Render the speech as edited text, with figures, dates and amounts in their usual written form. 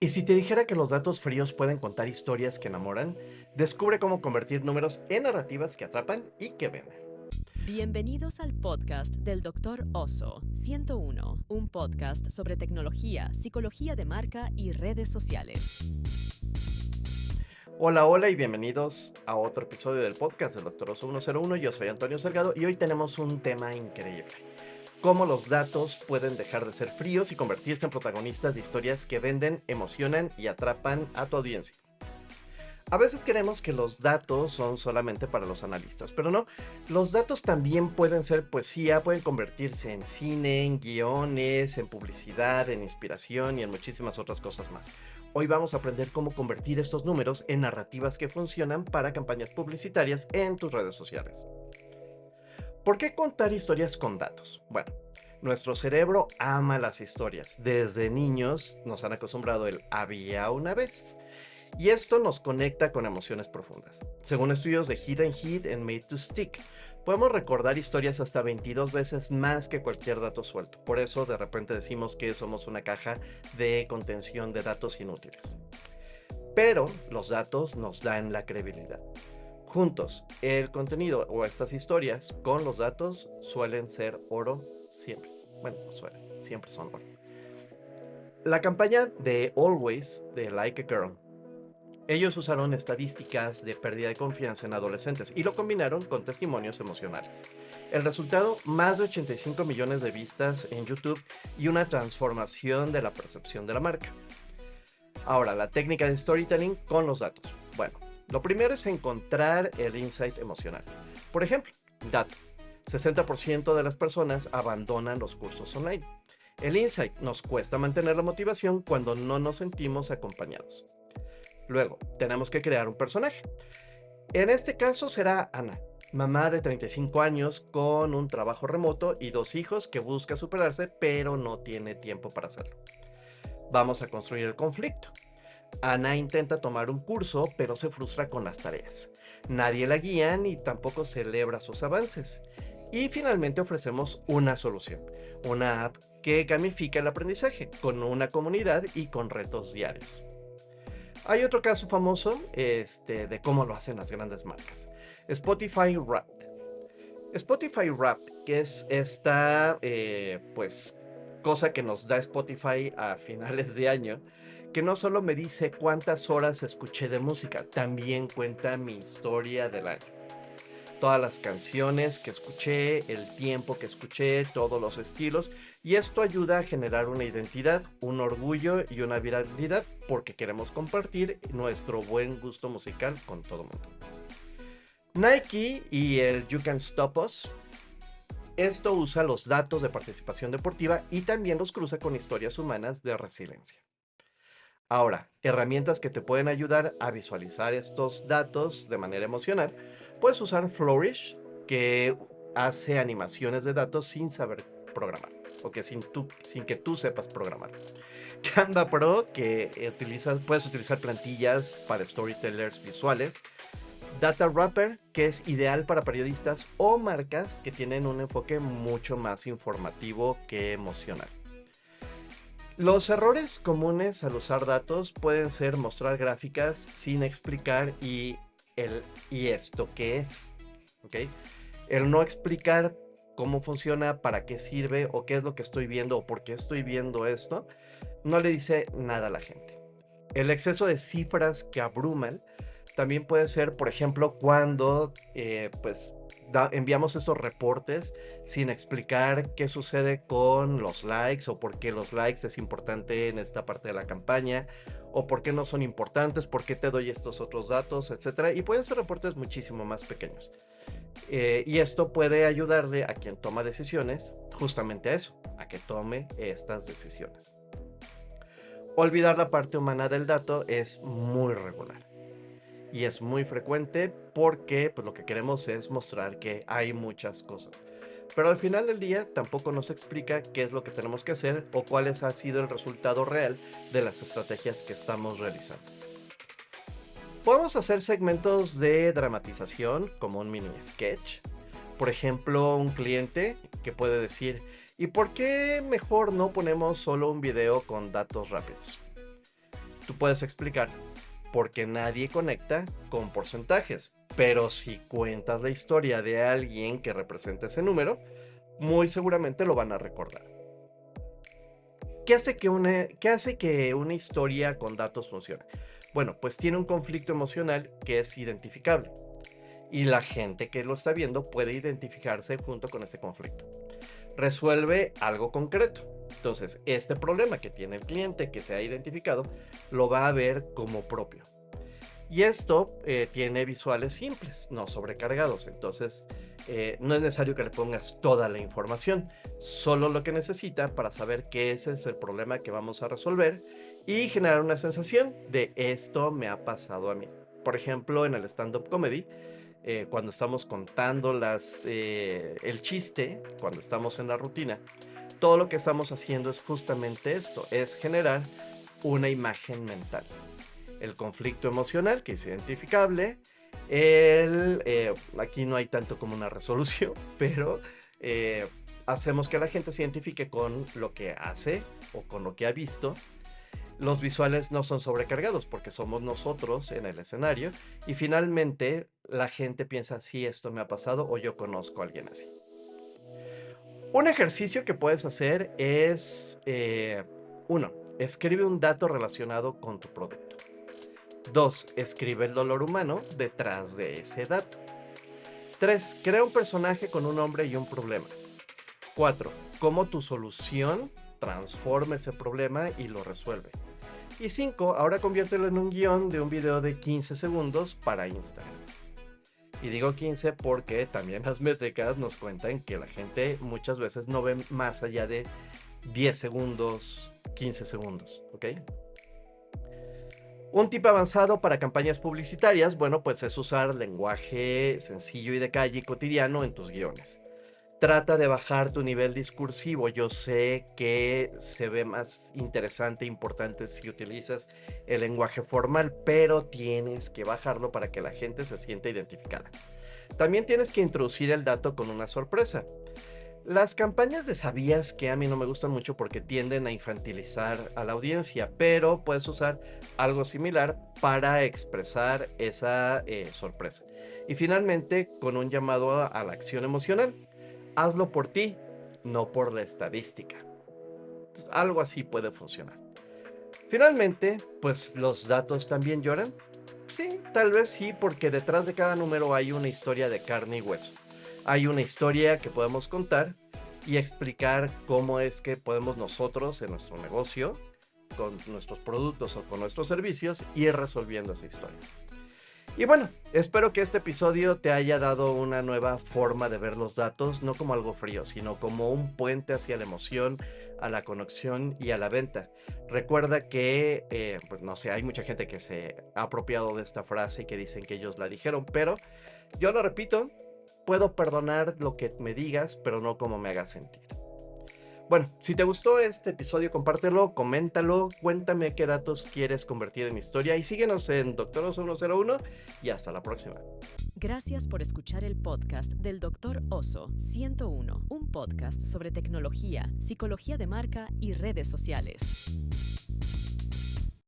Y si te dijera que los datos fríos pueden contar historias que enamoran, descubre cómo convertir números en narrativas que atrapan y que venden. Bienvenidos al podcast del Dr. Oso 101, un podcast sobre tecnología, psicología de marca y redes sociales. Hola, hola y bienvenidos a otro episodio del podcast del Dr. Oso 101. Yo soy Antonio Salgado y hoy tenemos un tema increíble. Cómo los datos pueden dejar de ser fríos y convertirse en protagonistas de historias que venden, emocionan y atrapan a tu audiencia. A veces creemos que los datos son solamente para los analistas, pero no. Los datos también pueden ser poesía, pueden convertirse en cine, en guiones, en publicidad, en inspiración y en muchísimas otras cosas más. Hoy vamos a aprender cómo convertir estos números en narrativas que funcionan para campañas publicitarias en tus redes sociales. ¿Por qué contar historias con datos? Bueno, nuestro cerebro ama las historias. Desde niños nos han acostumbrado el había una vez. Y esto nos conecta con emociones profundas. Según estudios de Hit and Hit and Made to Stick, podemos recordar historias hasta 22 veces más que cualquier dato suelto. Por eso de repente decimos que somos una caja de contención de datos inútiles. Pero los datos nos dan la credibilidad. Juntos, el contenido o estas historias con los datos suelen ser oro siempre. Bueno, no suelen, siempre son oro. La campaña de Always de Like a Girl. Ellos usaron estadísticas de pérdida de confianza en adolescentes y lo combinaron con testimonios emocionales. El resultado, más de 85 millones de vistas en YouTube y una transformación de la percepción de la marca. Ahora, la técnica de storytelling con los datos. Bueno, lo primero es encontrar el insight emocional. Por ejemplo, dato. 60% de las personas abandonan los cursos online. El insight: nos cuesta mantener la motivación cuando no nos sentimos acompañados. Luego, tenemos que crear un personaje. En este caso será Ana, mamá de 35 años con un trabajo remoto y 2 hijos que busca superarse, pero no tiene tiempo para hacerlo. Vamos a construir el conflicto. Ana intenta tomar un curso, pero se frustra con las tareas. Nadie la guía ni tampoco celebra sus avances. Y finalmente ofrecemos una solución, una app que gamifica el aprendizaje con una comunidad y con retos diarios. Hay otro caso famoso de cómo lo hacen las grandes marcas. Spotify Wrapped. Spotify Wrapped, que es esta cosa que nos da Spotify a finales de año, que no solo me dice cuántas horas escuché de música, también cuenta mi historia del año. Todas las canciones que escuché, el tiempo que escuché, todos los estilos, y esto ayuda a generar una identidad, un orgullo y una viralidad porque queremos compartir nuestro buen gusto musical con todo el mundo. Nike y el You Can't Stop Us. Esto usa los datos de participación deportiva y también los cruza con historias humanas de resiliencia. Ahora, herramientas que te pueden ayudar a visualizar estos datos de manera emocional. Puedes usar Flourish, que hace animaciones de datos sin saber programar, o que sin que tú sepas programar. Canva Pro, que puedes utilizar plantillas para storytellers visuales. Data Wrapper, que es ideal para periodistas o marcas que tienen un enfoque mucho más informativo que emocional. Los errores comunes al usar datos pueden ser mostrar gráficas sin explicar y esto qué es, ¿ok? El no explicar cómo funciona, para qué sirve o qué es lo que estoy viendo o por qué estoy viendo esto, no le dice nada a la gente. El exceso de cifras que abruman también puede ser, por ejemplo, cuando enviamos estos reportes sin explicar qué sucede con los likes o por qué los likes es importante en esta parte de la campaña o por qué no son importantes, por qué te doy estos otros datos, etcétera. Y pueden ser reportes muchísimo más pequeños. Y esto puede ayudarle a quien toma decisiones justamente a eso, a que tome estas decisiones. Olvidar la parte humana del dato es muy regular. Y es muy frecuente porque lo que queremos es mostrar que hay muchas cosas. Pero al final del día tampoco nos explica qué es lo que tenemos que hacer o cuál ha sido el resultado real de las estrategias que estamos realizando. Podemos hacer segmentos de dramatización como un mini sketch. Por ejemplo, un cliente que puede decir: ¿y por qué mejor no ponemos solo un video con datos rápidos? tú puedes explicar por qué nadie conecta con porcentajes, pero si cuentas la historia de alguien que representa ese número, muy seguramente lo van a recordar. ¿Qué hace que una historia con datos funcione? Bueno, pues tiene un conflicto emocional que es identificable y la gente que lo está viendo puede identificarse junto con ese conflicto. Resuelve algo concreto. Entonces, este problema que tiene el cliente que se ha identificado lo va a ver como propio. Y esto tiene visuales simples, no sobrecargados. Entonces, no es necesario que le pongas toda la información, solo lo que necesita para saber que ese es el problema que vamos a resolver y generar una sensación de esto me ha pasado a mí. Por ejemplo, en el stand-up comedy, cuando estamos contando el chiste, cuando estamos en la rutina, todo lo que estamos haciendo es justamente esto, es generar una imagen mental. El conflicto emocional, que es identificable, aquí no hay tanto como una resolución, pero hacemos que la gente se identifique con lo que hace o con lo que ha visto. Los visuales no son sobrecargados porque somos nosotros en el escenario y finalmente la gente piensa si esto me ha pasado o yo conozco a alguien así. Un ejercicio que puedes hacer es, 1. Escribe un dato relacionado con tu producto. 2. Escribe el dolor humano detrás de ese dato. 3. Crea un personaje con un nombre y un problema. 4. Cómo tu solución transforma ese problema y lo resuelve. Y 5. Ahora conviértelo en un guión de un video de 15 segundos para Instagram. Y digo 15 porque también las métricas nos cuentan que la gente muchas veces no ve más allá de 10 segundos, 15 segundos, ¿ok? Un tip avanzado para campañas publicitarias, bueno, pues es usar lenguaje sencillo y de calle cotidiano en tus guiones. Trata de bajar tu nivel discursivo. Yo sé que se ve más interesante e importante si utilizas el lenguaje formal, pero tienes que bajarlo para que la gente se sienta identificada. También tienes que introducir el dato con una sorpresa. Las campañas de sabías que a mí no me gustan mucho porque tienden a infantilizar a la audiencia, pero puedes usar algo similar para expresar esa sorpresa. Y finalmente, con un llamado a la acción emocional. Hazlo por ti, no por la estadística. Entonces, algo así puede funcionar. Finalmente, pues los datos también lloran. Sí, tal vez sí, porque detrás de cada número hay una historia de carne y hueso. Hay una historia que podemos contar y explicar cómo es que podemos nosotros en nuestro negocio, con nuestros productos o con nuestros servicios, ir resolviendo esa historia. Y bueno, espero que este episodio te haya dado una nueva forma de ver los datos, no como algo frío, sino como un puente hacia la emoción, a la conexión y a la venta. Recuerda que, pues no sé, hay mucha gente que se ha apropiado de esta frase y que dicen que ellos la dijeron, pero yo lo repito, puedo perdonar lo que me digas, pero no como me hagas sentir. Bueno, si te gustó este episodio, compártelo, coméntalo, cuéntame qué datos quieres convertir en historia y síguenos en Dr. Oso 101 y hasta la próxima. Gracias por escuchar el podcast del Dr. Oso 101, un podcast sobre tecnología, psicología de marca y redes sociales.